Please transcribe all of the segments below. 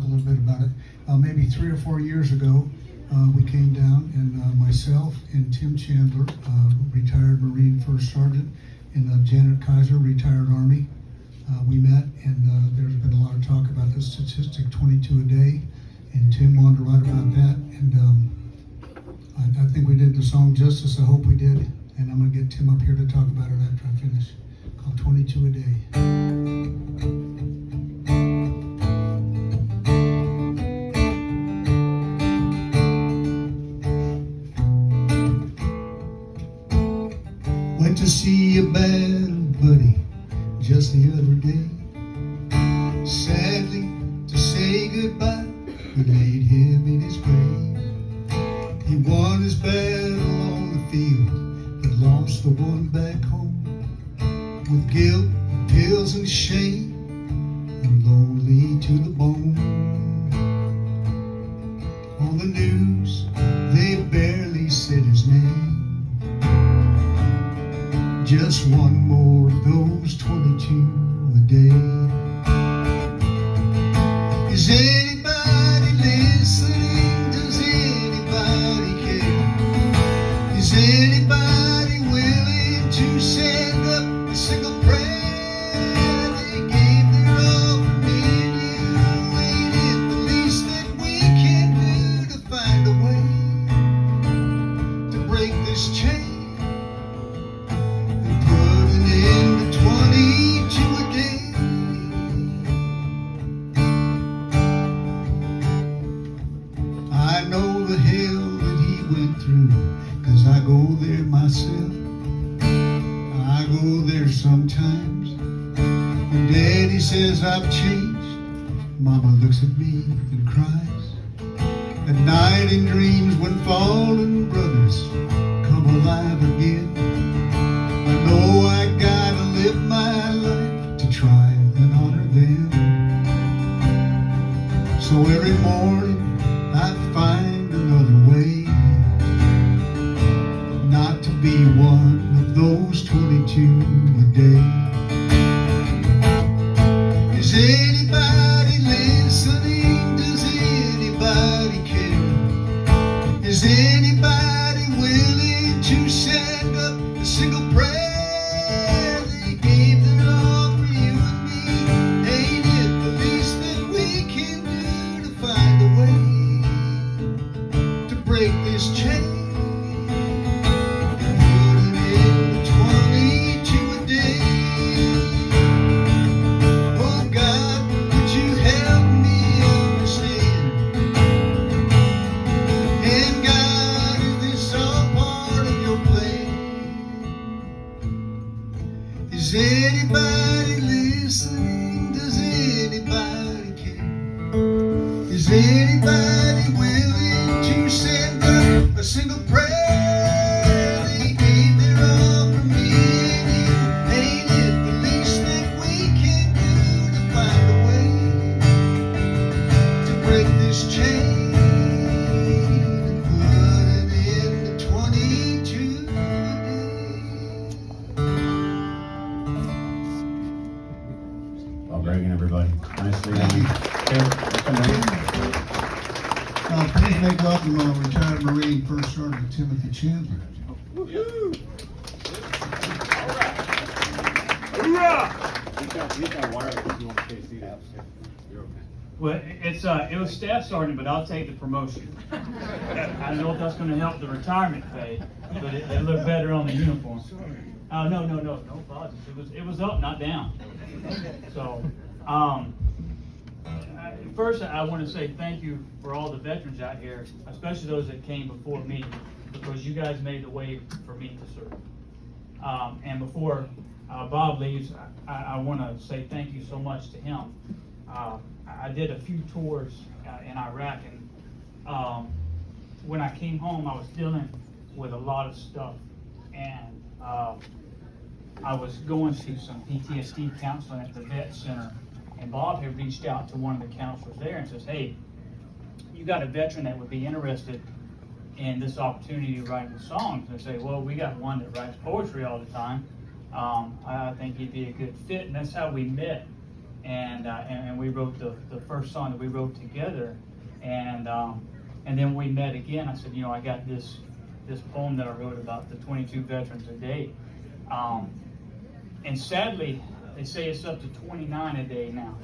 a little bit about it. Maybe 3 or 4 years ago, we came down, and myself and Tim Chandler, retired Marine First Sergeant, and Janet Kaiser, retired Army. We met, and there's been a lot of talk about the statistic 22 a day, and Tim wanted to write about that, and I think we did the song justice. I hope we did, and I'm going to get Tim up here to talk about it after I finish. Called 22 a day. Went to see a bad buddy just the other day. Sadly, to say goodbye, we laid him in his grave. He won his battle on the field, but lost the one back home. With guilt, pills, and shame, I'm lonely to the bone. On the news, they barely said his name. Just one more of those 22 a day. Is anybody listening? Does anybody care? Is anybody willing to send up a single prayer? They gave their all for me and you. Ain't it the least that we can do to find a way to break this chain? I know the hell that he went through, 'cause I go there myself. I go there sometimes. When Daddy says I've changed, Mama looks at me and cries. At night in dreams when fallen brothers come alive again, I know I gotta live my life to try and honor them. So every morning I find another way not to be one of those 22 a day. Is anybody listening? Does anybody care? Is anybody willing to send up a single prayer? They gave their all for you and me. Ain't it the least that we can do to find a way to break this chain? Put it in 22 a day. Oh God, would you help me understand? And God, is this all part of your plan? Is anybody listening? Does anybody care? Is anybody willing to send up a single prayer? They gave their all for me and you. Ain't it the least that we can do to find a way to break this chain and put it into 22 Bob Regan, everybody. Nice to meet you. Please make welcome retired Marine First Sergeant Timothy Chandler. Well, it was staff sergeant, but I'll take the promotion. I don't know if that's going to help the retirement pay, but it looked better on the uniform. Oh, no apologies. It was up, not down. So, first I want to say thank you for all the veterans out here, especially those that came before me, because you guys made the way for me to serve. And before Bob leaves, I want to say thank you so much to him. I did a few tours in Iraq, and when I came home, I was dealing with a lot of stuff, and I was going through some PTSD counseling at the Vet Center, and Bob had reached out to one of the counselors there and says, "Hey, you got a veteran that would be interested in this opportunity to write the songs." And I say, "Well, we got one that writes poetry all the time. I think he'd be a good fit," and that's how we met. and we wrote the first song that we wrote together, and then we met again. I said, I got this poem that I wrote about the 22 veterans a day, and sadly they say it's up to 29 a day now,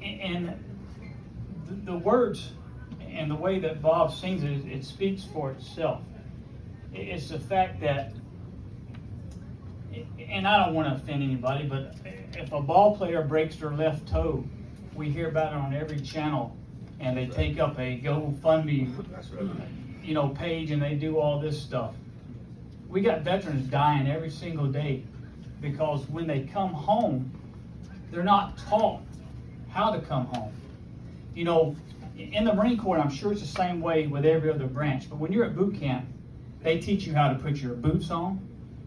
and the words and the way that Bob sings it speaks for itself. It's the fact that, and I don't want to offend anybody, but if a ball player breaks their left toe, we hear about it on every channel, and they take up a GoFundMe, page, and they do all this stuff. We got veterans dying every single day because when they come home, they're not taught how to come home. In the Marine Corps, I'm sure it's the same way with every other branch, but when you're at boot camp, they teach you how to put your boots on,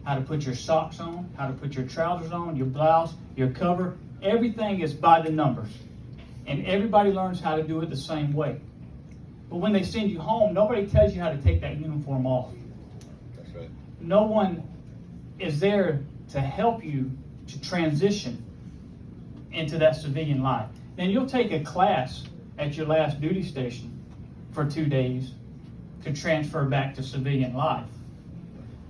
how to put your socks on, how to put your trousers on, your blouse, your cover. Everything is by the numbers. And everybody learns how to do it the same way. But when they send you home, nobody tells you how to take that uniform off. That's right. No one is there to help you to transition into that civilian life. Then you'll take a class at your last duty station for 2 days to transfer back to civilian life.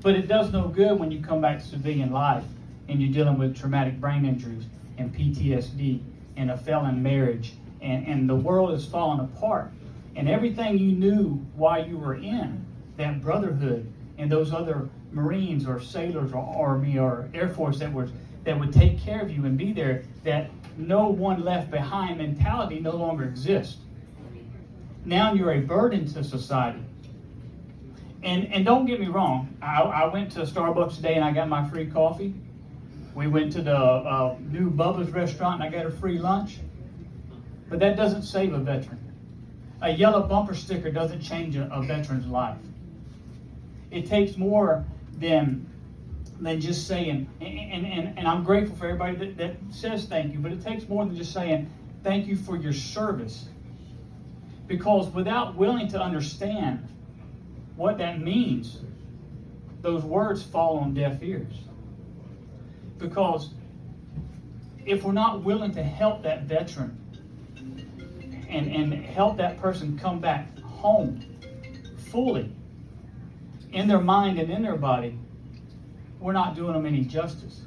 But it does no good when you come back to civilian life and you're dealing with traumatic brain injuries and PTSD and a felon marriage, and the world is falling apart. And everything you knew while you were in that brotherhood and those other Marines or sailors or Army or Air Force that would take care of you and be there, that no one left behind mentality no longer exists. Now you're a burden to society. And don't get me wrong, I went to Starbucks today and I got my free coffee. We went to the new Bubba's restaurant and I got a free lunch. But that doesn't save a veteran. A yellow bumper sticker doesn't change a veteran's life. It takes more than just saying, and I'm grateful for everybody that says thank you, but it takes more than just saying thank you for your service. Because without willing to understand what that means, those words fall on deaf ears. Because if we're not willing to help that veteran and help that person come back home fully in their mind and in their body, we're not doing them any justice.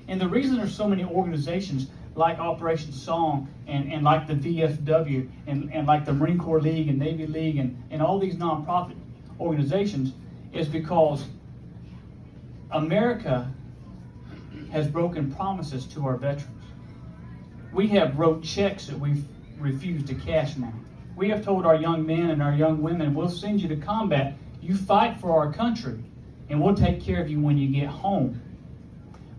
And the reason there's so many organizations like Operation Song and like the VFW and like the Marine Corps League and Navy League and all these nonprofit organizations is because America has broken promises to our veterans. We have wrote checks that we've refused to cash now. We have told our young men and our young women, we'll send you to combat. You fight for our country, and we'll take care of you when you get home.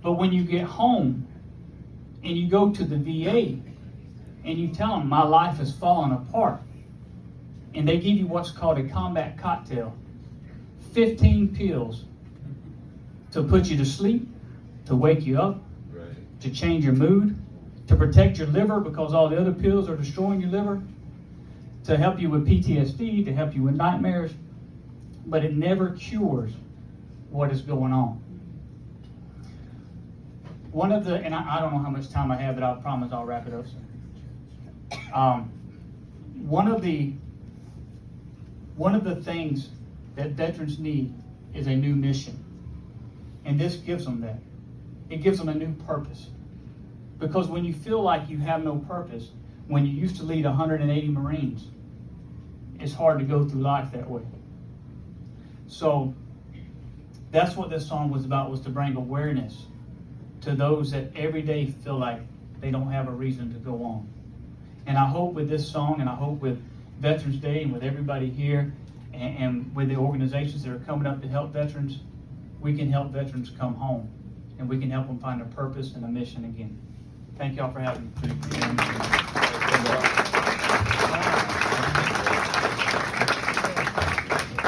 But when you get home and you go to the VA and you tell them, my life has fallen apart, and they give you what's called a combat cocktail, 15 pills to put you to sleep, to wake you up, Right. to change your mood, to protect your liver because all the other pills are destroying your liver, to help you with PTSD, to help you with nightmares, but it never cures what is going on. One of the, and I don't know how much time I have, but I promise I'll wrap it up soon. One of the things that veterans need is a new mission. And this gives them that. It gives them a new purpose. Because when you feel like you have no purpose, when you used to lead 180 Marines, it's hard to go through life that way. So that's what this song was about, was to bring awareness to those that every day feel like they don't have a reason to go on. And I hope with this song, and I hope with Veterans Day and with everybody here, and with the organizations that are coming up to help veterans, we can help veterans come home, and we can help them find a purpose and a mission again. Thank y'all for having me.